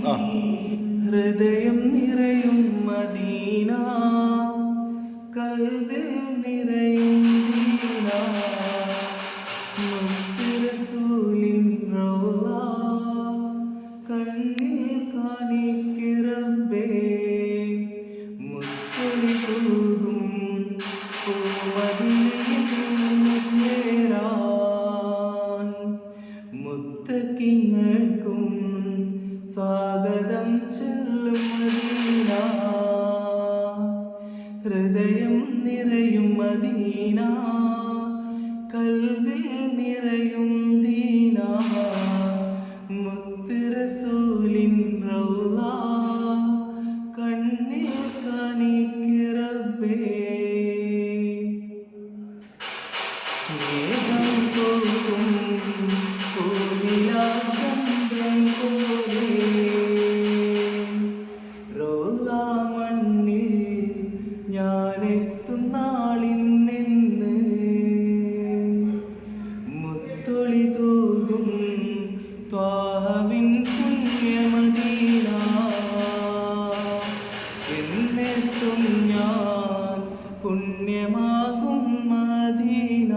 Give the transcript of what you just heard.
ഹൃദയം നിറയും മദീന, കൽവിൽ നിറയും ദീന, മുത്ത് റസൂലിൻ റൗള, കണ്ണിൽ കാണിക്ക് റബ്ബേ, മുത്തൊളി തൂകും പൂമദീനയിൽ ചേരാൻ, മുത്തക്കിങ്ങൾക്കും സ്വാഗതം ചൊല്ലും മദീന, ഹൃദയം നിറയും മദീന, കൽവിൽ നിറയും ദീന, മുത്ത് റസൂലിൻ റൗള, കണ്ണിൽ കാണിക്ക് റബ്ബേ. സ്നേഹം തോന്നും പൂനിലാചന്ദ്രൻ പോലെ റോള മണ്ണിൽ ഞാനെത്തും നാളിന്നെന്ന്, മുത്തൊളി തൂകും ത്വാഹവിൻ പുണ്യമദീന, എന്നെത്തും ഞാൻ പുണ്യമാകും മദീന.